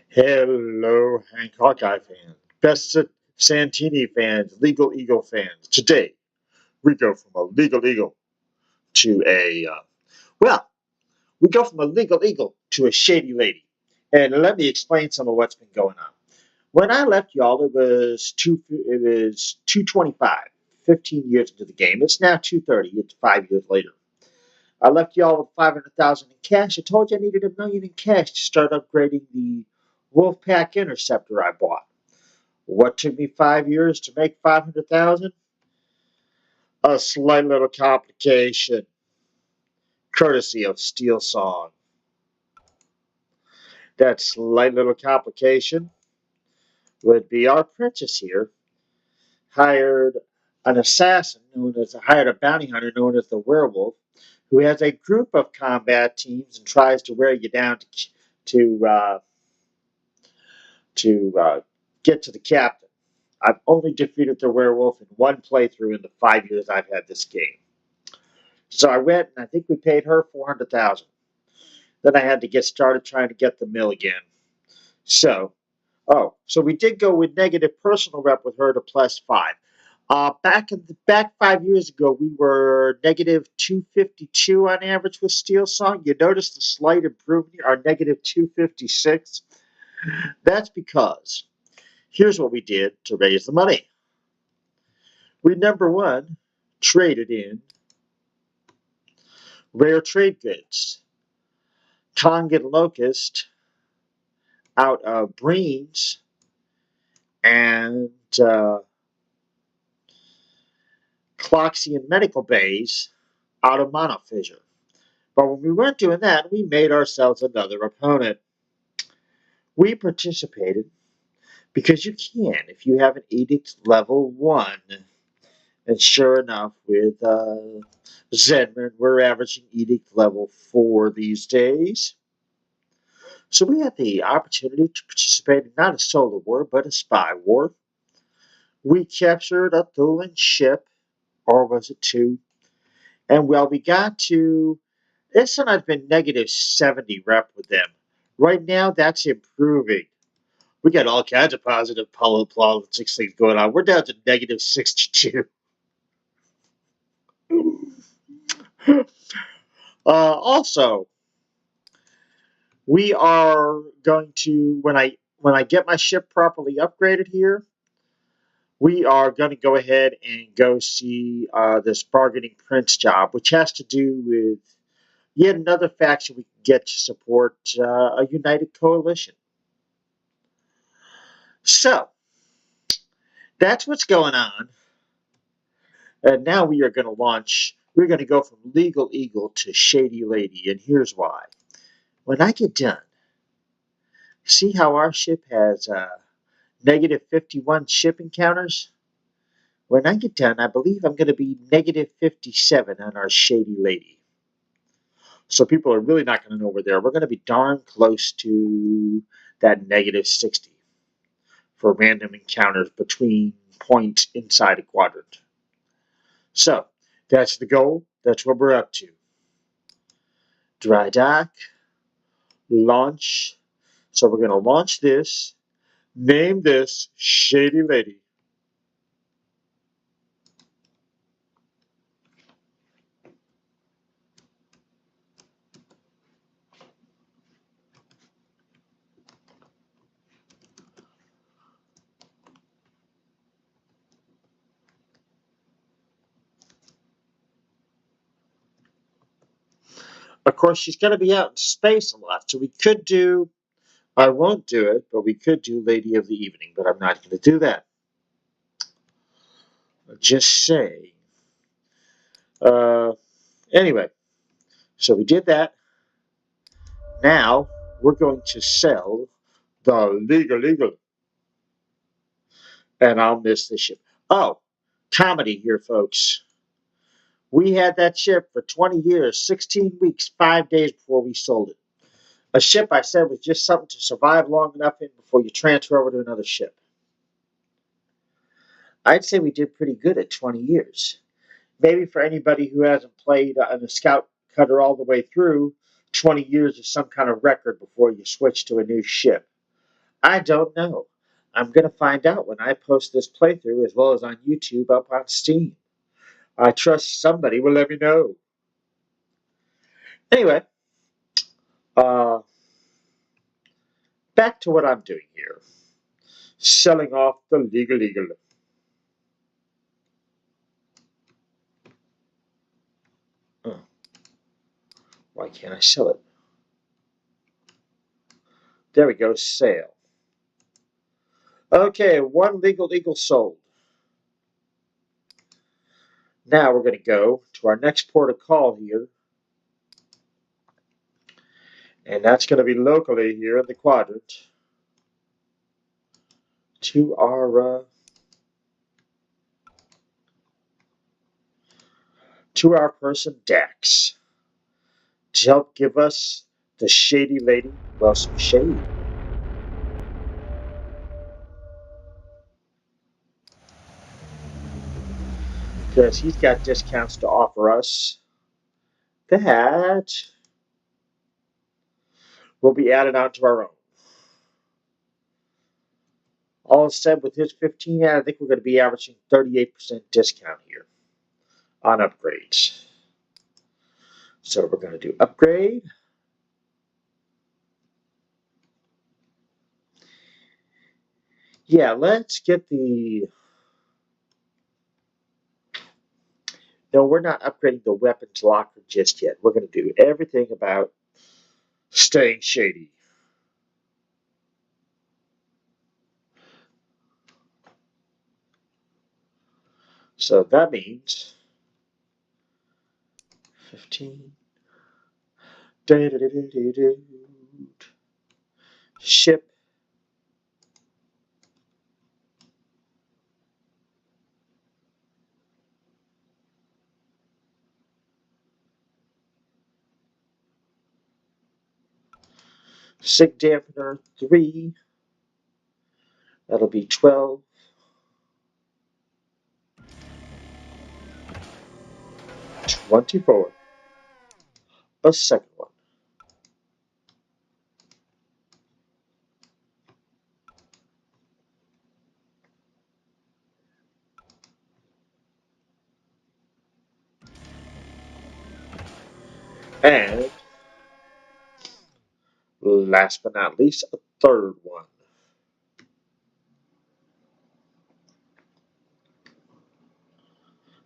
Hello, Hank Hawkeye fans, best Santini fans, Legal Eagle fans. Today, we go from a legal eagle to well, we go from a legal eagle to a shady lady. And let me explain some of what's been going on. When I left y'all, it was 225, 15 years into the game. It's now 230. It's 5 years later. I left y'all with 500,000 in cash. I told you I needed $1 million in cash to start upgrading the Wolfpack Interceptor I bought. What took me 5 years to make 500,000? A slight little complication, courtesy of Steel Song. That slight little complication would be our princess here hired an assassin hired a bounty hunter known as the werewolf, who has a group of combat teams and tries to wear you down to uh, to get to the captain. I've only defeated the werewolf in one playthrough in the 5 years I've had this game. So I went and I think we paid her 400,000. Then I had to get started trying to get the mill again. So we did go with negative personal rep with her to +5. Back 5 years ago, we were negative 252 on average with Steel Song. You notice the slight improvement here, our negative 256. That's because here's what we did to raise the money. We, number one, traded in rare trade goods. Tongan Locust out of Breen's and Cloxian Medical Bays out of Monofissure. But when we weren't doing that, we made ourselves another opponent. We participated because you can if you have an edict level 1. And sure enough, with Zedman, we're averaging edict level 4 these days. So we had the opportunity to participate in not a solar war, but a spy war. We captured a Thulan ship, or was it 2? And well, we got to, this one I've been negative 70 rep with them. Right now, that's improving. We got all kinds of positive politics things going on. We're down to negative 62. Also, we are going to when I get my ship properly upgraded here, we are going to go ahead and go see this bargaining prince job, which has to do with yet another faction we can get to support a united coalition. So that's what's going on. And now we are going to launch. We're going to go from Legal Eagle to Shady Lady, and here's why. When I get done, see how our ship has negative 51 ship encounters? When I get done, I believe I'm going to be negative 57 on our Shady Lady. So people are really not going to know we're there. We're going to be darn close to that negative 60 for random encounters between points inside a quadrant. So that's the goal. That's what we're up to. Dry dock, launch. So we're going to launch this, name this Shady Lady. Of course, she's going to be out in space a lot, so we could do, I won't do it, but we could do Lady of the Evening, but I'm not going to do that. Just say. Anyway, so we did that. Now we're going to sell the legal. And I'll miss the ship. Oh, comedy here, folks. We had that ship for 20 years, 16 weeks, 5 days before we sold it. A ship I said was just something to survive long enough in before you transfer over to another ship. I'd say we did pretty good at 20 years. Maybe for anybody who hasn't played on a scout cutter all the way through, 20 years is some kind of record before you switch to a new ship. I don't know. I'm going to find out when I post this playthrough as well as on YouTube up on Steam. I trust somebody will let me know. Anyway, uh, back to what I'm doing here. Selling off the legal. Oh, why can't I sell it? There we go, sale. Okay, one legal eagle sold. Now we're going to go to our next port of call here. And that's going to be locally here in the quadrant. To our person Dax. To help give us the shady lady, well, some shade. Because he's got discounts to offer us that will be added onto our own. All said, with his 15 ad, I think we're going to be averaging 38% discount here on upgrades. So we're going to do upgrade. Yeah, let's get the... No, we're not upgrading the weapons locker just yet. We're going to do everything about staying shady. So that means 15. Ship. Sig dampener 3. That'll be 12. 24. A second one. And last but not least, a third one.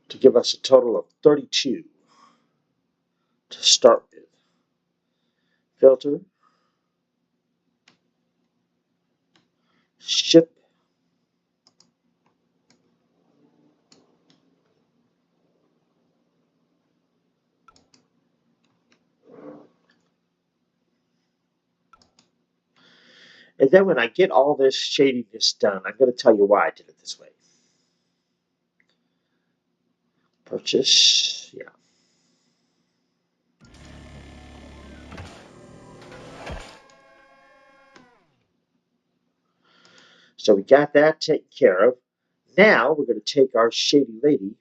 To give us a total of 32 to start with. Filter. Ship. And then when I get all this shadiness done, I'm going to tell you why I did it this way. Purchase. Yeah. So we got that taken care of. Now we're going to take our shady lady.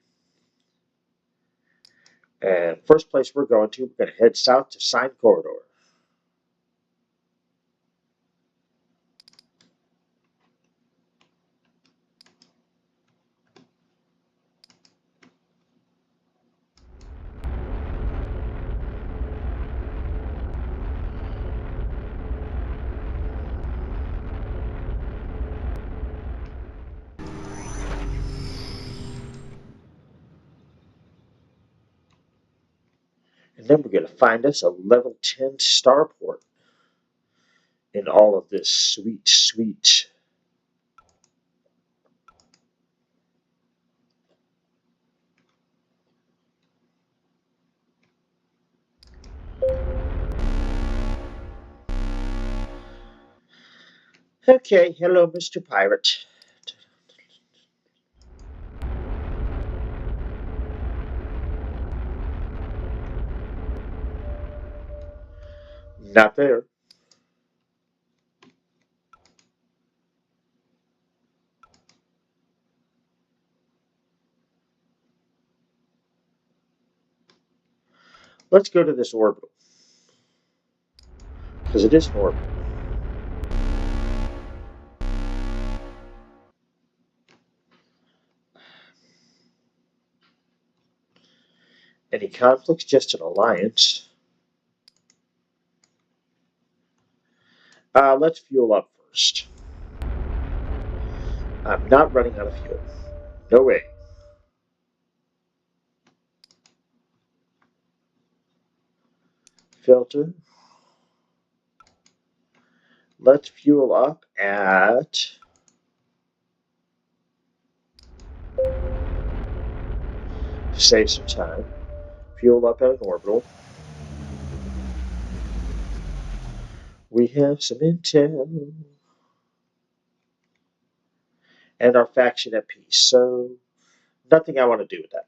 And first place we're going to, we're going to head south to Sign Corridor. And then we're going to find us a level 10 starport in all of this sweet. Okay, hello, Mr. Pirate. Not there. Let's go to this orbital. Because it is an orbital. Any conflicts? Just an alliance. Let's fuel up first. I'm not running out of fuel. No way. Filter. Let's fuel up at to save some time. Fuel up at an orbital. We have some intel. And our faction at peace. So nothing I want to do with that.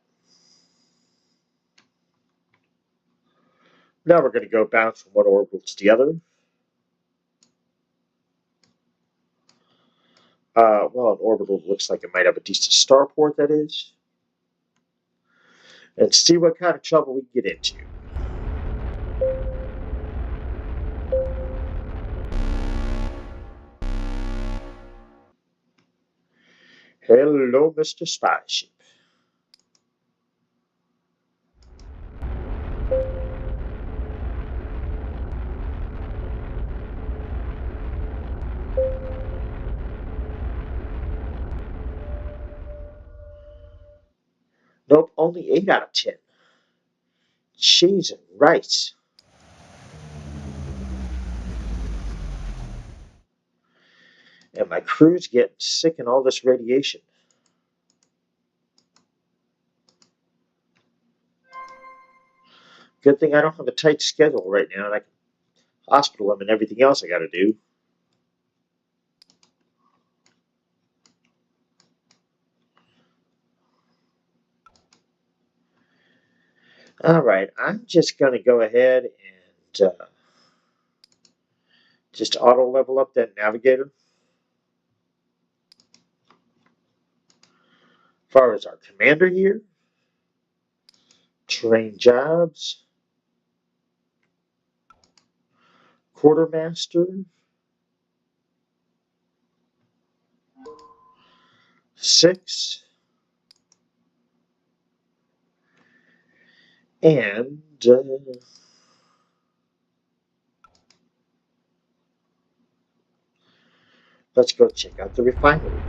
Now we're going to go bounce from one orbital to the other. Well, an orbital looks like it might have a decent starport, that is. And see what kind of trouble we can get into. Hello, Mr. Spyship. Nope, only 8 out of 10. Cheese and rice. And my crew's getting sick in all this radiation. Good thing I don't have a tight schedule right now, and I can hospital them and everything else I got to do. All right, I'm just going to go ahead and just auto level up that navigator. As far as our commander here, train jobs, quartermaster, 6, and let's go check out the refinery.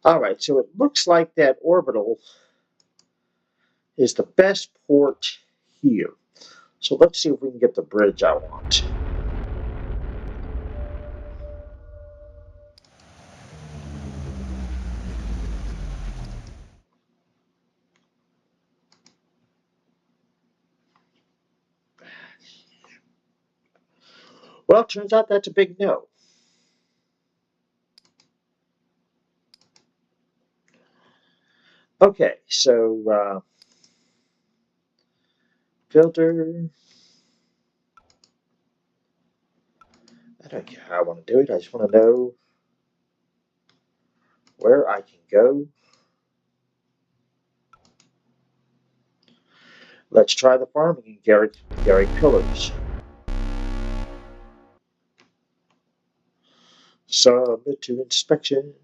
All right, so it looks like that orbital is the best port here. So let's see if we can get the bridge I want. Well, it turns out that's a big no. Okay, so filter. I don't care how I want to do it. I just want to know where I can go. Let's try the farming in Gary Pillars. Submit to inspection.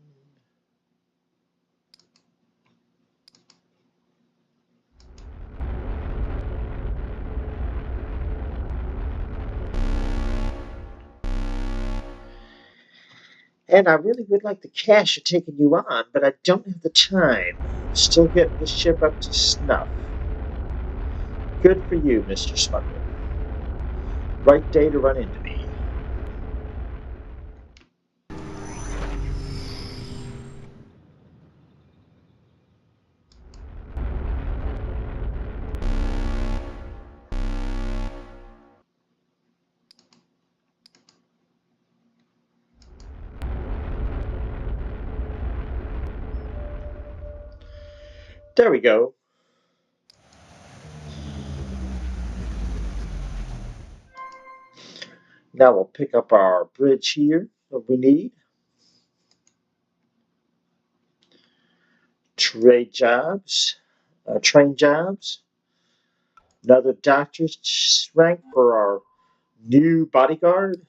And I really would like the cash of taking you on, but I don't have the time. Still getting this ship up to snuff. Good for you, Mr. Smuggler. Right day to run into me. There we go. Now we'll pick up our bridge here that we need. Trade jobs, train jobs. Another doctor's rank for our new bodyguard.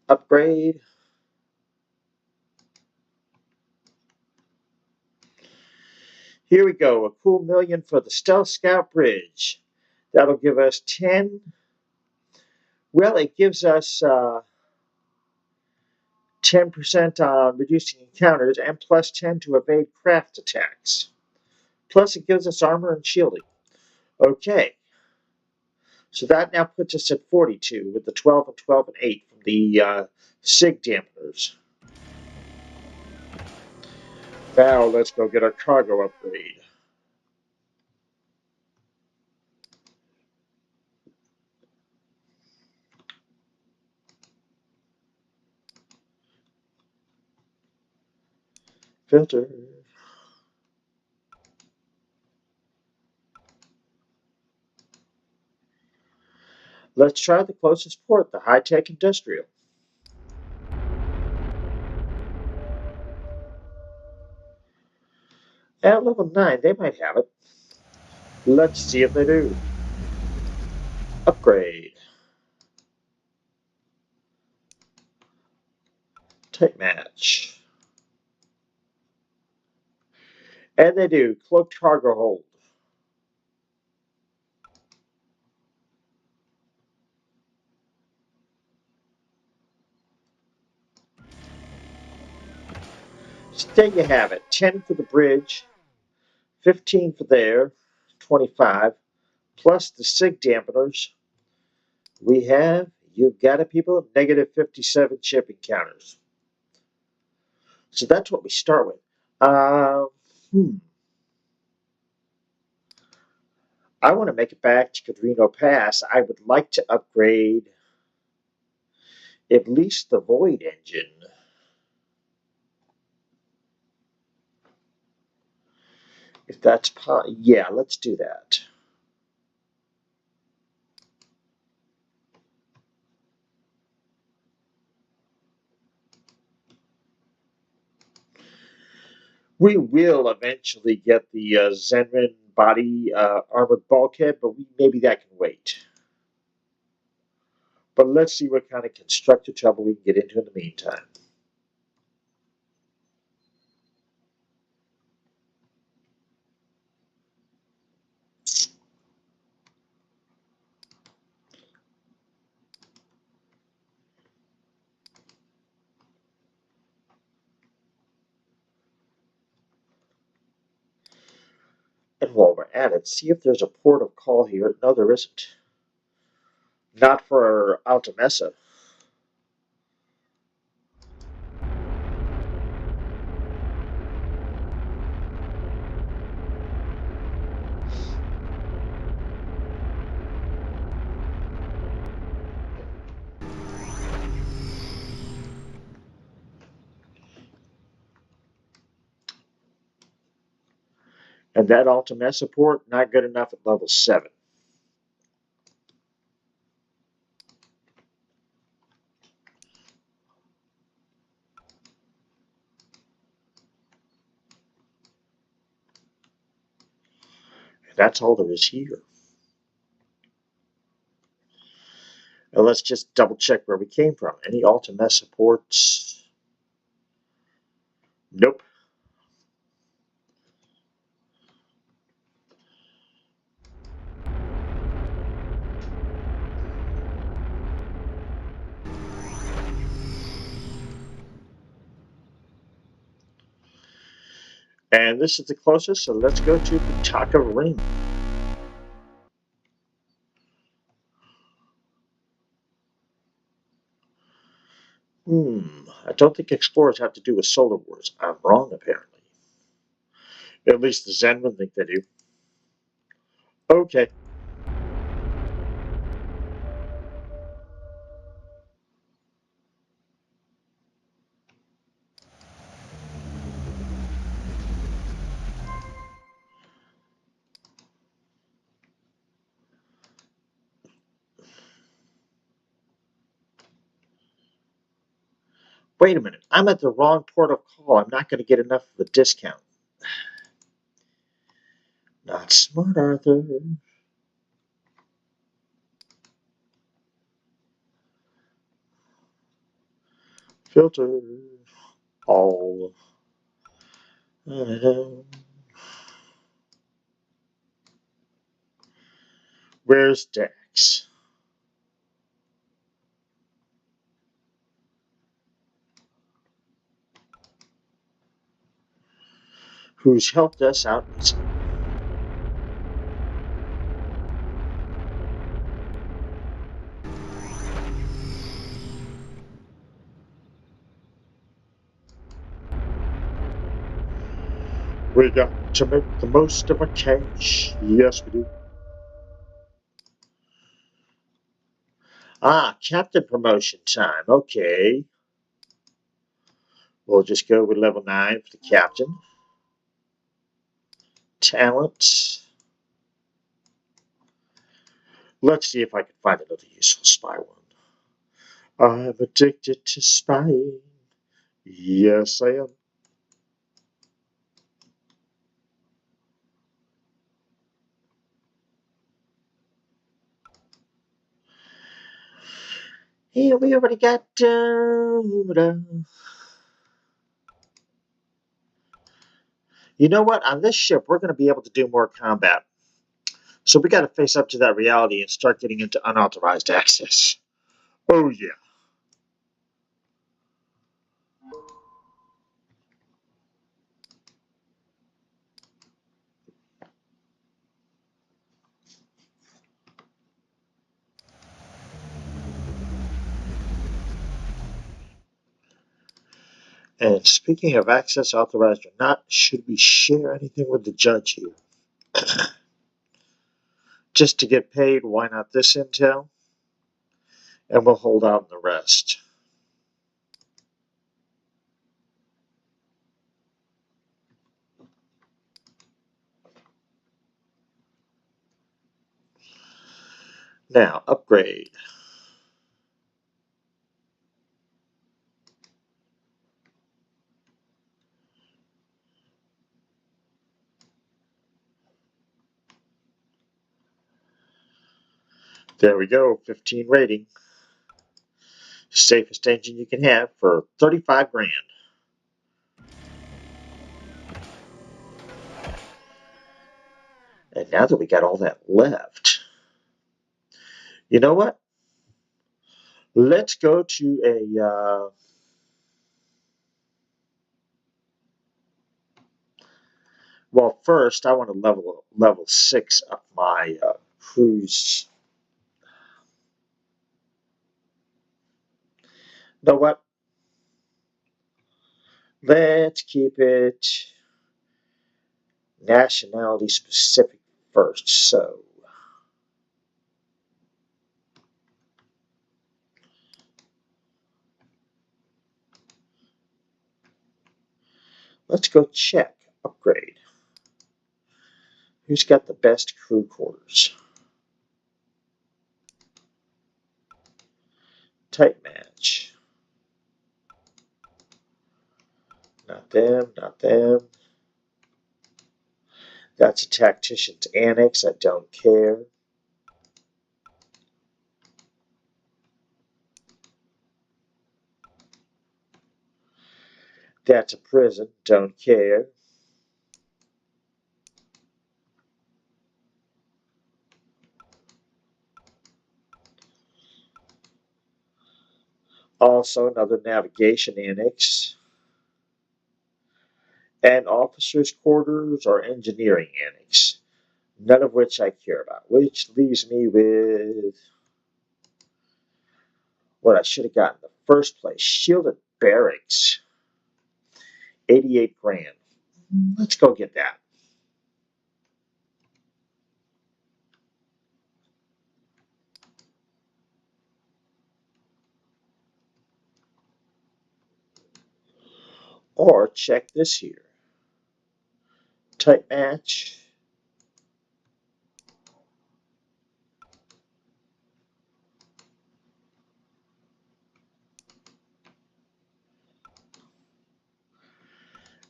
Upgrade. Here we go, a cool million for the Stealth Scout Bridge. That'll give us 10. Well, it gives us 10% on reducing encounters and plus 10 to evade craft attacks. Plus, it gives us armor and shielding. Okay, so that now puts us at 42 with the 12 and 12 and 8 from the SIG dampeners. Now let's go get our cargo upgrade. Filter. Let's try the closest port, the high-tech industrial. At level 9, they might have it. Let's see if they do. Upgrade. Type match. And they do. Cloaked cargo hold. So there you have it. 10 for the bridge, 15 for there, 25, plus the SIG dampeners. We have, you've got it, people, negative 57 shipping counters. So that's what we start with. I want to make it back to Cadrino Pass. I would like to upgrade at least the Void engine. If that's yeah, let's do that. We will eventually get the Zenman body armored bulkhead, but maybe that can wait. But let's see what kind of constructor trouble we can get into in the meantime. And while we're at it, see if there's a port of call here. No, there isn't. Not for Alta Mesa. And that Alta Mesa port, not good enough at level 7. And that's all there is here. Now let's just double check where we came from. Any Alta Mesa ports? Nope. And this is the closest, so let's go to Pitaka Ring. I don't think explorers have to do with solar wars. I'm wrong, apparently. At least the Zenmen think they do. Okay. Wait a minute, I'm at the wrong port of call. I'm not going to get enough of a discount. Not smart, Arthur. Filter all. Where's Dax? Who's helped us out recently? We got to make the most of our cash. Yes, we do. Ah, captain promotion time. Okay. We'll just go with level 9 for the captain. Talent. Let's see if I can find another useful spy one. I'm addicted to spying. Yes, I am. Yeah, we already got. You know what? On this ship, we're going to be able to do more combat. So we got to face up to that reality and start getting into unauthorized access. Oh, yeah. And speaking of access, authorized or not, should we share anything with the judge here? Just to get paid, why not this intel? And we'll hold out on the rest. Now, upgrade. There we go, 15 rating. Safest engine you can have for 35 grand. And now that we got all that left, you know what? Let's go to a. Well, first I want to level 6 up my cruise. You know what? Let's keep it nationality specific first. So let's go check upgrade. Who's got the best crew quarters? Type match. Not them, not them. That's a tactician's annex. I don't care. That's a prison. Don't care. Also another navigation annex. And officers' quarters or engineering annex. None of which I care about. Which leaves me with what I should have gotten in the first place. Shielded barracks. 88 grand. Let's go get that. Or check this here. Type match.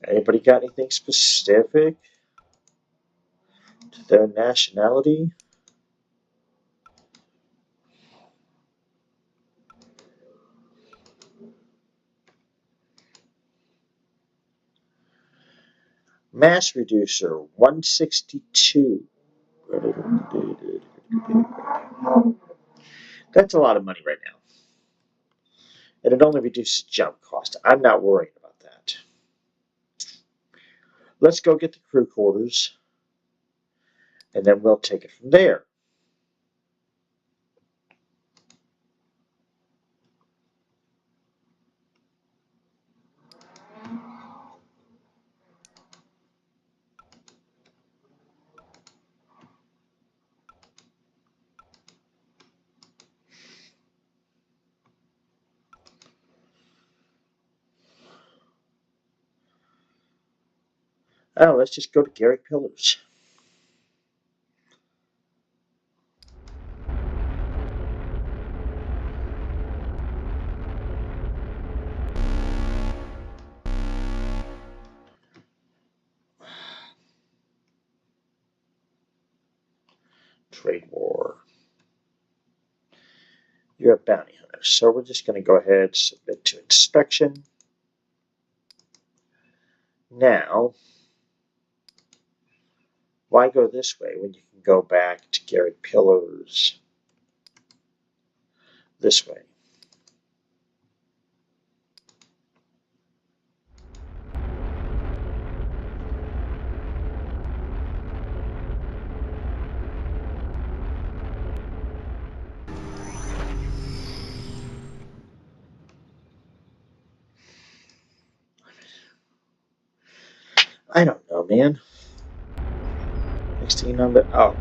Anybody got anything specific to their nationality? Mass reducer 162. That's a lot of money right now. And it only reduces jump cost. I'm not worried about that. Let's go get the crew quarters, and then we'll take it from there. Oh, let's just go to Gary Pillars. Trade war. You're a bounty hunter, so we're just going to go ahead and submit to inspection. Now, why go this way when you can go back to Gary Pillars this way? I don't know, man. Next thing you know, oh,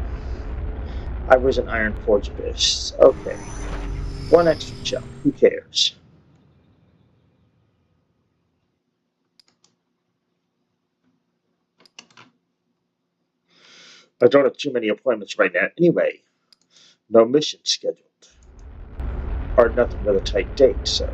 I was an Iron Forge Abyss. Okay. One extra jump. Who cares? I don't have too many appointments right now. Anyway, no mission scheduled. Or nothing with a tight date, so.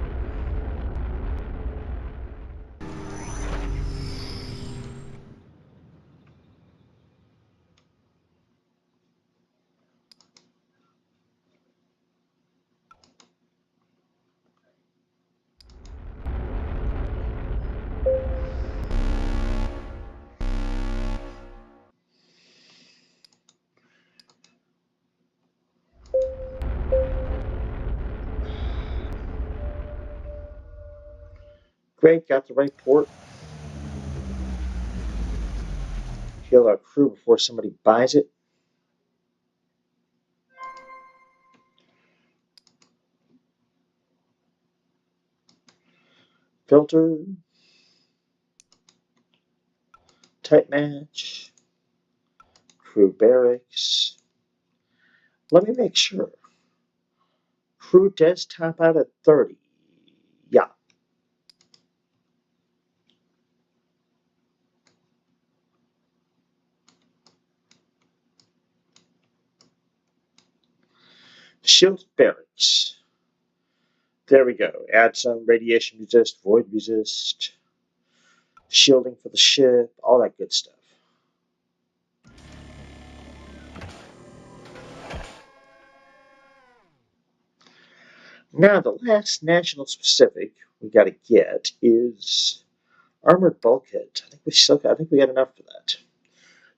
Great, got the right port. Heal our crew before somebody buys it. Filter. Tight match. Crew barracks. Let me make sure. Crew desktop out at 30. Yeah. Shield barracks. There we go. Add some radiation resist, void resist, shielding for the ship, all that good stuff. Now, the last national specific we got to get is armored bulkhead. I think we got enough for that.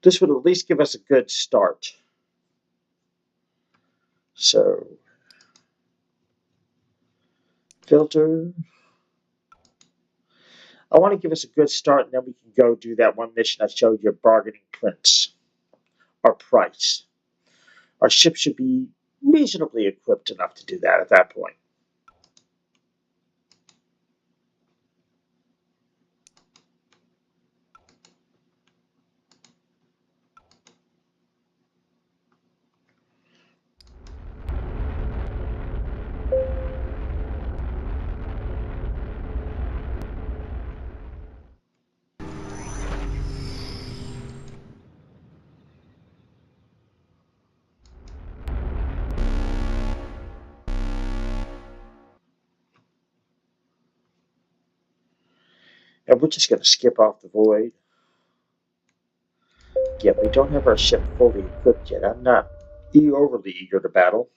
This would at least give us a good start. So, filter. I want to give us a good start, and then we can go do that one mission I showed you, bargaining prints. Our price. Our ship should be reasonably equipped enough to do that at that point. And we're just going to skip off the void. Yeah, we don't have our ship fully equipped yet. I'm not overly eager to battle.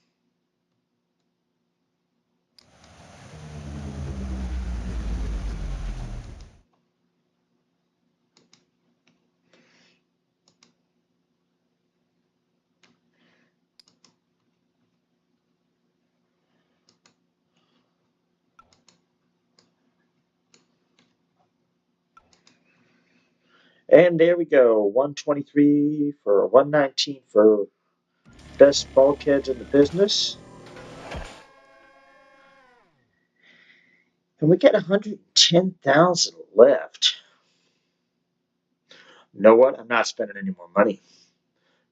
And there we go, 123 for 119 for best bulkheads in the business. And we get 110,000 left. You know what? I'm not spending any more money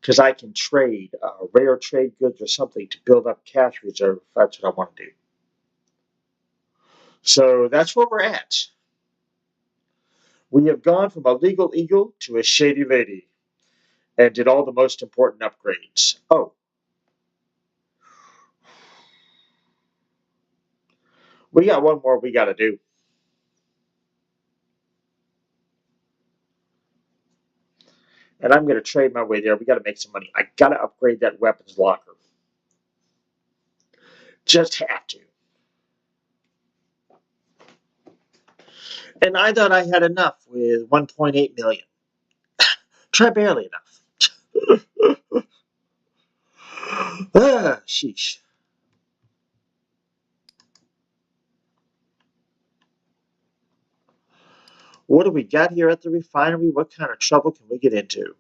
because I can trade rare trade goods or something to build up cash reserve if that's what I want to do. So that's where we're at. We have gone from a legal eagle to a shady lady and did all the most important upgrades. Oh, we got one more we got to do. And I'm going to trade my way there. We got to make some money. I got to upgrade that weapons locker. Just have to. And I thought I had enough with 1.8 million. Try barely enough. Sheesh. What do we got here at the refinery? What kind of trouble can we get into?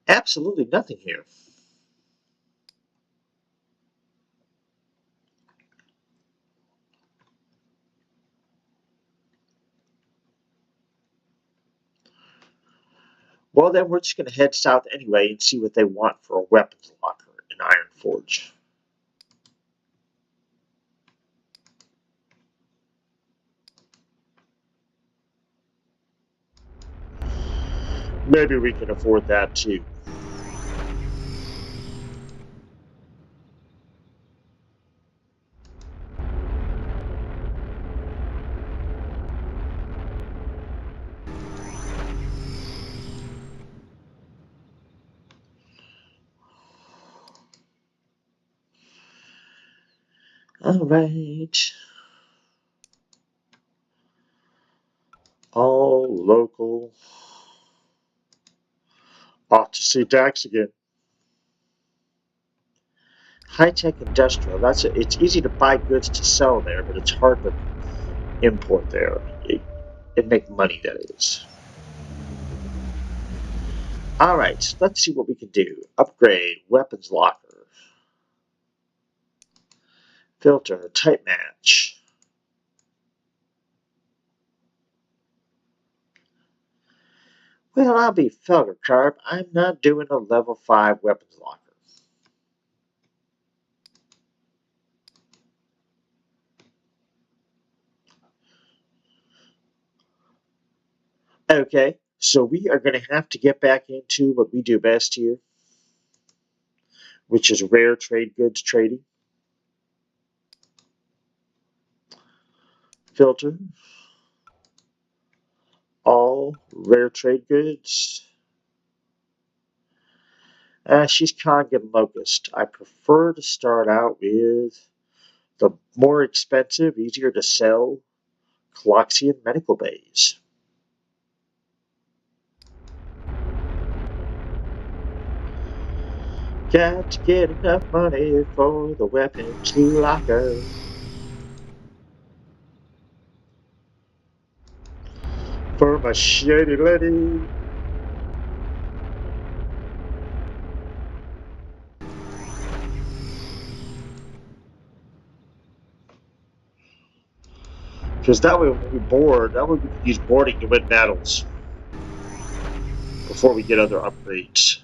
Absolutely nothing here. Well, then we're just going to head south anyway and see what they want for a weapons locker in Iron Forge. Maybe we can afford that too. All right. All local. Off to see Dax again. High-tech industrial. It's easy to buy goods to sell there, but it's hard to import there. It make money, that is. All right, let's see what we can do. Upgrade, weapons locker, filter, type match. Well, I'll be Felgercarp. I'm not doing a level 5 weapons locker. Okay, so we are going to have to get back into what we do best here, which is rare trade goods trading. Filter, all rare trade goods. She's Congan Locust. I prefer to start out with the more expensive, easier to sell Coloxian medical bays. Got to get enough money for the weapons locker. For my shady lady. Because that way when we board, that way we can use boarding to win battles before we get other upgrades.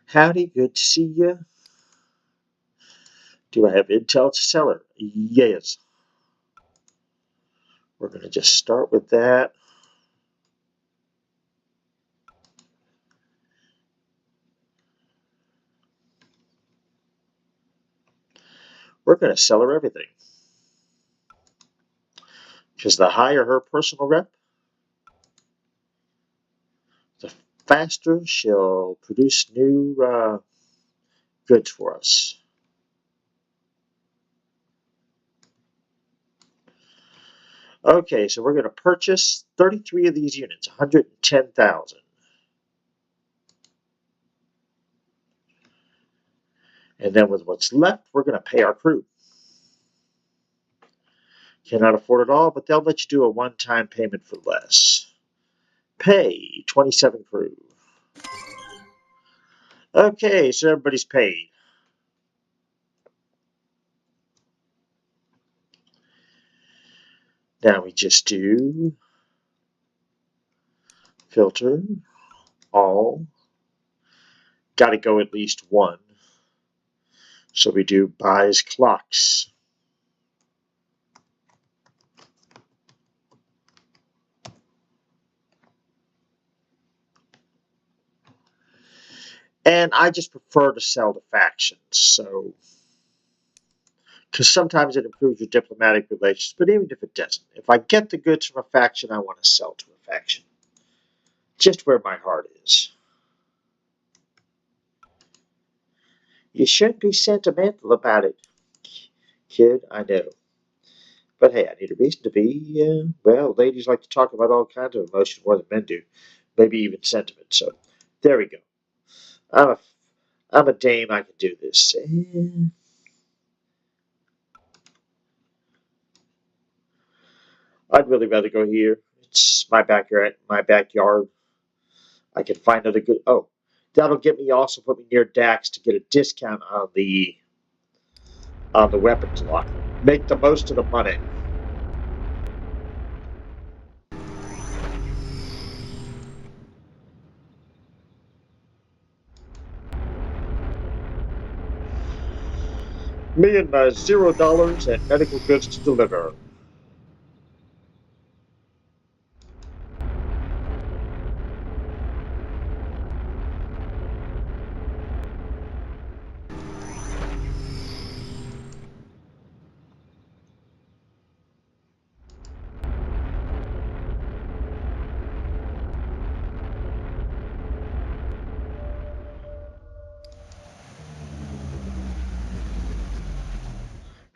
Howdy, good to see you. Do I have intel to sell her? Yes. We're going to just start with that. We're going to sell her everything. Because the higher her personal rep, the faster she'll produce new goods for us. Okay, so we're going to purchase 33 of these units, 110,000. And then with what's left, we're going to pay our crew. Cannot afford it all, but they'll let you do a one-time payment for less. Pay 27 crew. Okay, so everybody's paid. Now we just do filter, all. Got to go at least one. So we do buys clocks. And I just prefer to sell to factions, so because sometimes it improves your diplomatic relations, but even if it doesn't, if I get the goods from a faction, I want to sell to a faction. Just where my heart is. You shouldn't be sentimental about it, kid, I know. But hey, I need a reason to be, well, ladies like to talk about all kinds of emotion more than men do. Maybe even sentiment, so there we go. I'm a dame, I can do this. I'd really rather go here. It's my backyard. I can find other good. Oh, that'll get me also put me near Dax to get a discount on the weapons locker. Make the most of the money. Me and my $0 and medical goods to deliver.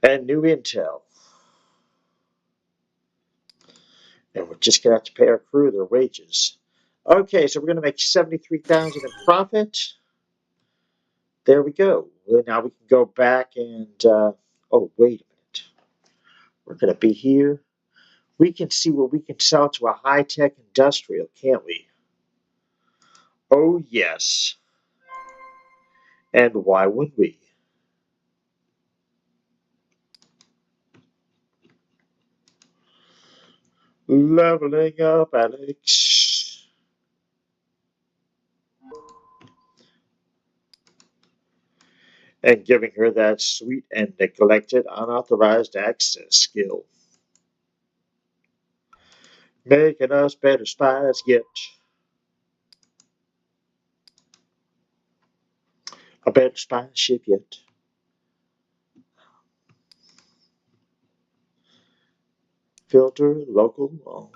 And new intel. And we're just gonna have to pay our crew their wages. Okay, so we're gonna make 73,000 in profit. There we go. Well, now we can go back and oh, wait a minute. We're gonna be here. We can see what we can sell to a high-tech industrial, can't we? Oh yes. And why would we? Leveling up, Alex. And giving her that sweet and neglected unauthorized access skill. Making us better spies yet. A better spy ship yet. Filter, local. Oh.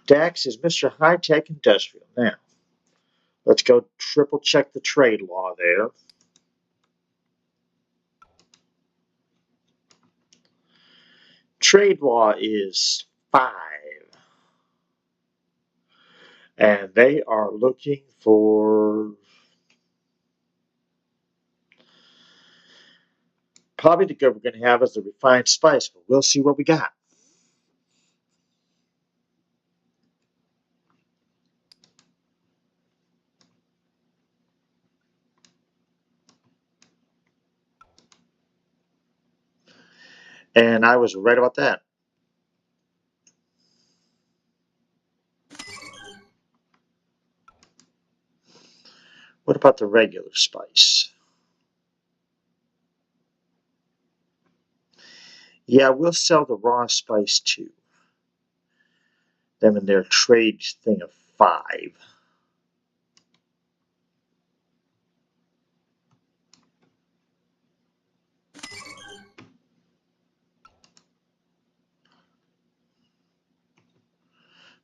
Dax is Mr. High-Tech Industrial. Now, let's go triple check the trade law there. Trade law is 5. And they are looking for probably the good we're going to have is the refined spice, but we'll see what we got. And I was right about that. What about the regular spice? Yeah, we'll sell the raw spice too. Them in their trade thing of 5.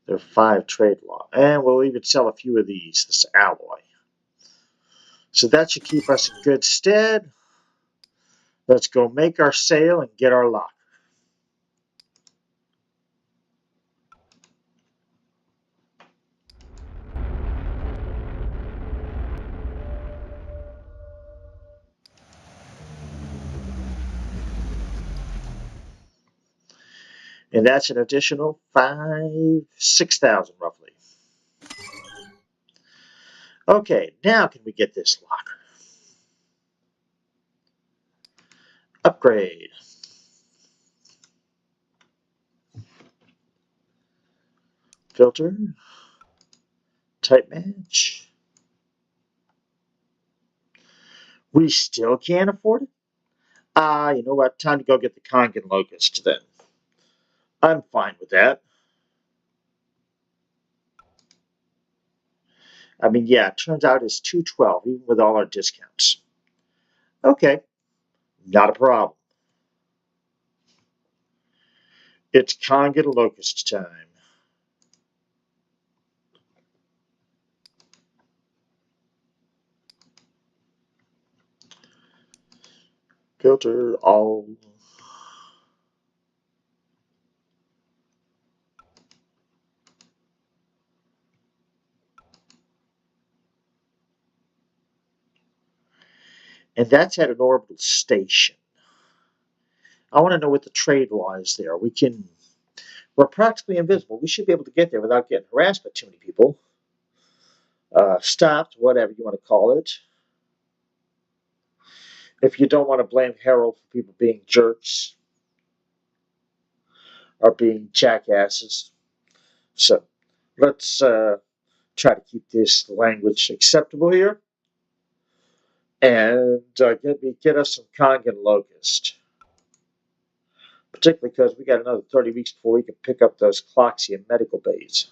They're 5 trade law. And we'll even sell a few of these, this alloy. So that should keep us in good stead. Let's go make our sale and get our lock. And that's an additional 6,000 roughly. Okay, now can we get this lock? Upgrade. Filter. Type match. We still can't afford it? You know what? Time to go get the Kongan Locust then. I'm fine with that. I mean, yeah, it turns out it's 212, even with all our discounts. Okay, not a problem. It's Kongan Locust time. Filter all. And that's at an orbital station. I want to know what the trade law is there. We're practically invisible. We should be able to get there without getting harassed by too many people. Stopped, whatever you want to call it. If you don't want to blame Harold for people being jerks or being jackasses. So let's try to keep this language acceptable here. And get us some Kongan Locust. Particularly because we got another 30 weeks before we can pick up those Cloxian medical bays.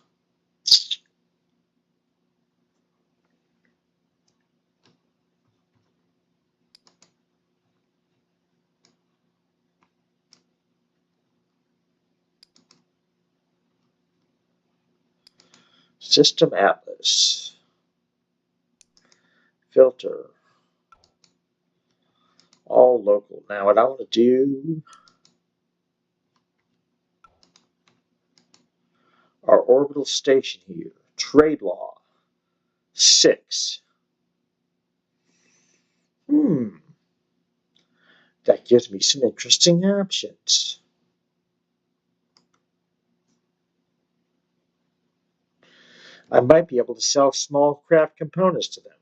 System Atlas. Filter. All local. Now what I want to do, our orbital station here. Trade law. 6. That gives me some interesting options. I might be able to sell small craft components to them.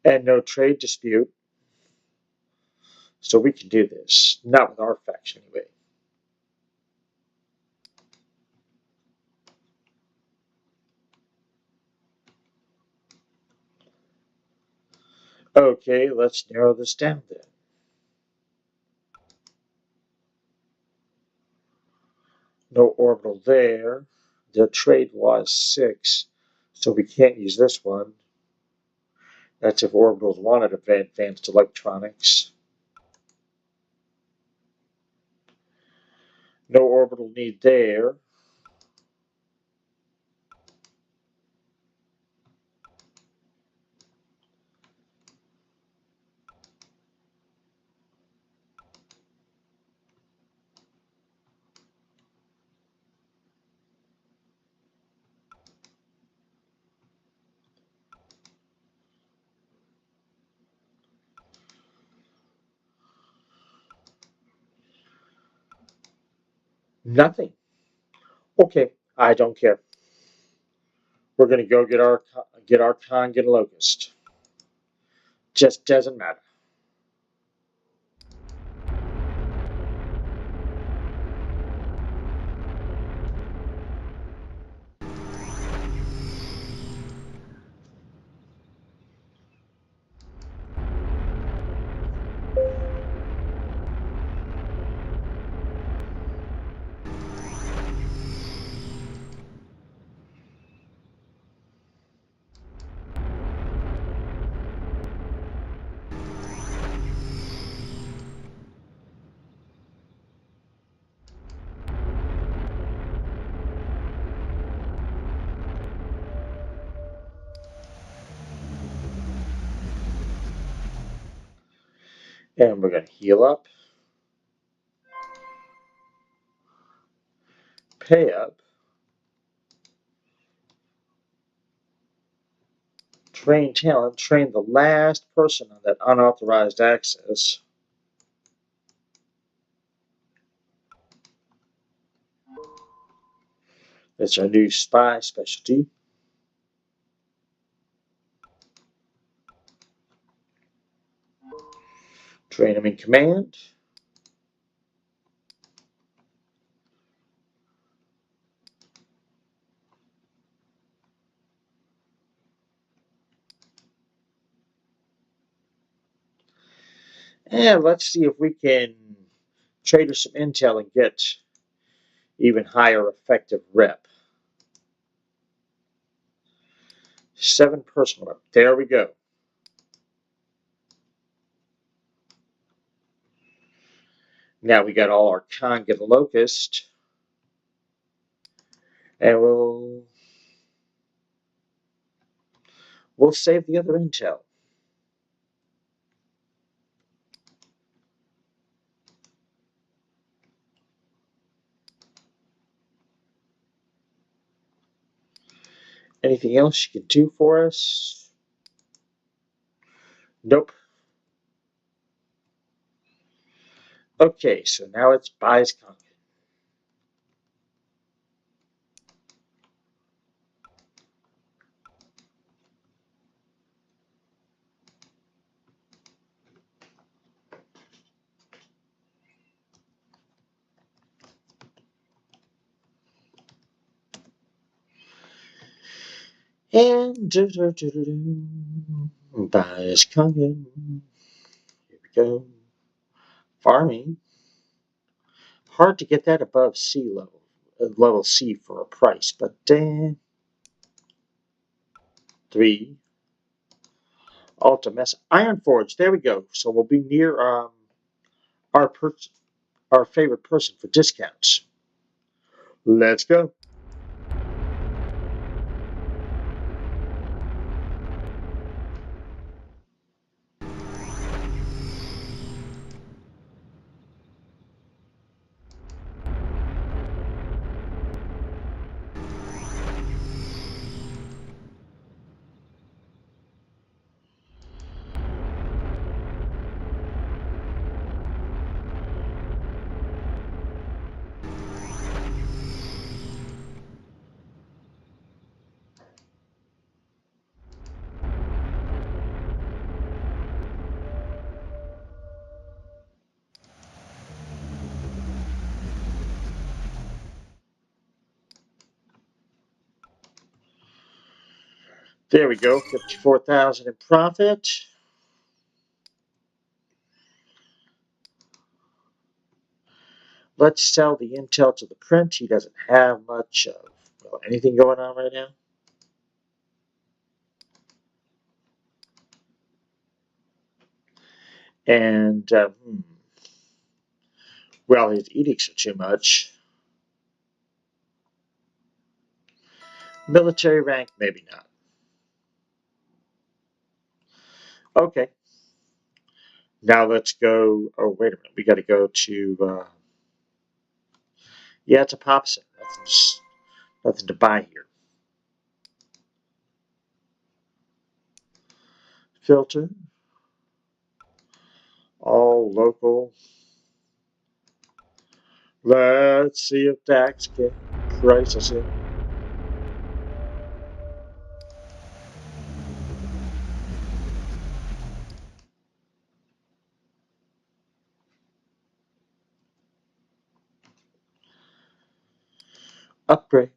And no trade dispute. So we can do this. Not with our faction anyway. Okay, let's narrow this down then. No orbital there. The trade law is 6, so we can't use this one. That's if orbitals wanted advanced electronics. No orbital need there. Nothing. Okay, I don't care. We're gonna go get our Kongan Locust. Just doesn't matter. And we're going to heal up, pay up, train talent, train the last person on that unauthorized access. It's our new spy specialty. Train him in command. And let's see if we can trade her some intel and get even higher effective rep. 7 personal rep. There we go. Now we got all our conga locust. And we'll save the other intel. Anything else you can do for us? Nope. Okay, so now it's buys conga. And buys conga. Here we go. Farming. Hard to get that above sea level, level C for a price, but 3. Ultimus Iron Forge. There we go. So we'll be near our our favorite person for discounts. Let's go. There we go. 54,000 in profit. Let's sell the intel to the print. He doesn't have much of anything going on right now. And well, his edicts are too much. Military rank, maybe not. Okay. Now let's go. Oh, wait a minute. We got to go to. Yeah, it's a pop set. Nothing to buy here. Filter. All local. Let's see if Dax can price us in. Upgrade.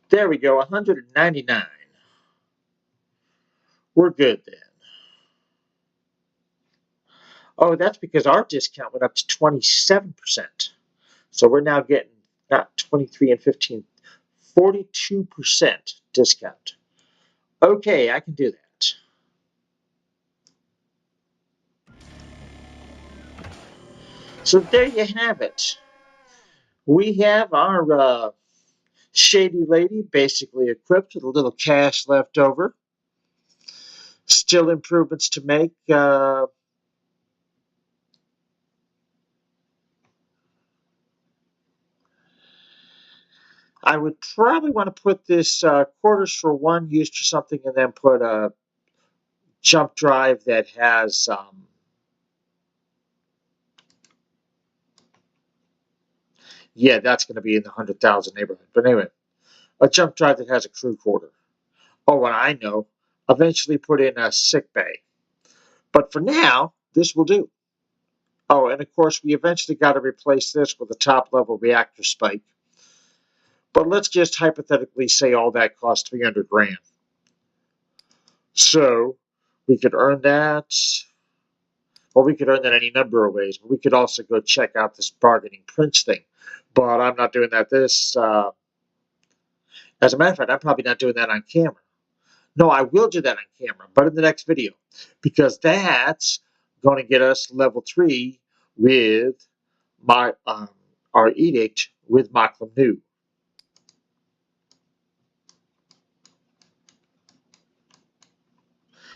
There we go, 199. We're good then. Oh, that's because our discount went up to 27%. So we're now getting not 23 and 15, 42% discount. Okay, I can do that. So there you have it. We have our Shady lady, basically equipped with a little cash left over. Still improvements to make. I would probably want to put this quarters for one used for something and then put a jump drive that has yeah, that's going to be in the 100,000 neighborhood. But anyway, a jump drive that has a crew quarter. Oh, what I know, eventually put in a sick bay. But for now, this will do. Oh, and of course, we eventually got to replace this with a top level reactor spike. But let's just hypothetically say all that cost 300 grand. So we could earn that. Well, we could earn that any number of ways. But we could also go check out this bargaining prince thing. But I'm not doing that. As a matter of fact, I'm probably not doing that on camera. No, I will do that on camera, but in the next video, because that's going to get us level 3 with my our edict with Maklam Nu.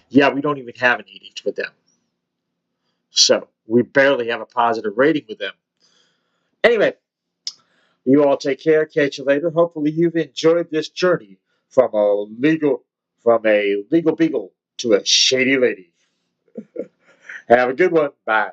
Yeah, we don't even have an edict with them. So we barely have a positive rating with them. Anyway, you all take care. Catch you later. Hopefully you've enjoyed this journey from a legal beagle to a shady lady. Have a good one. Bye.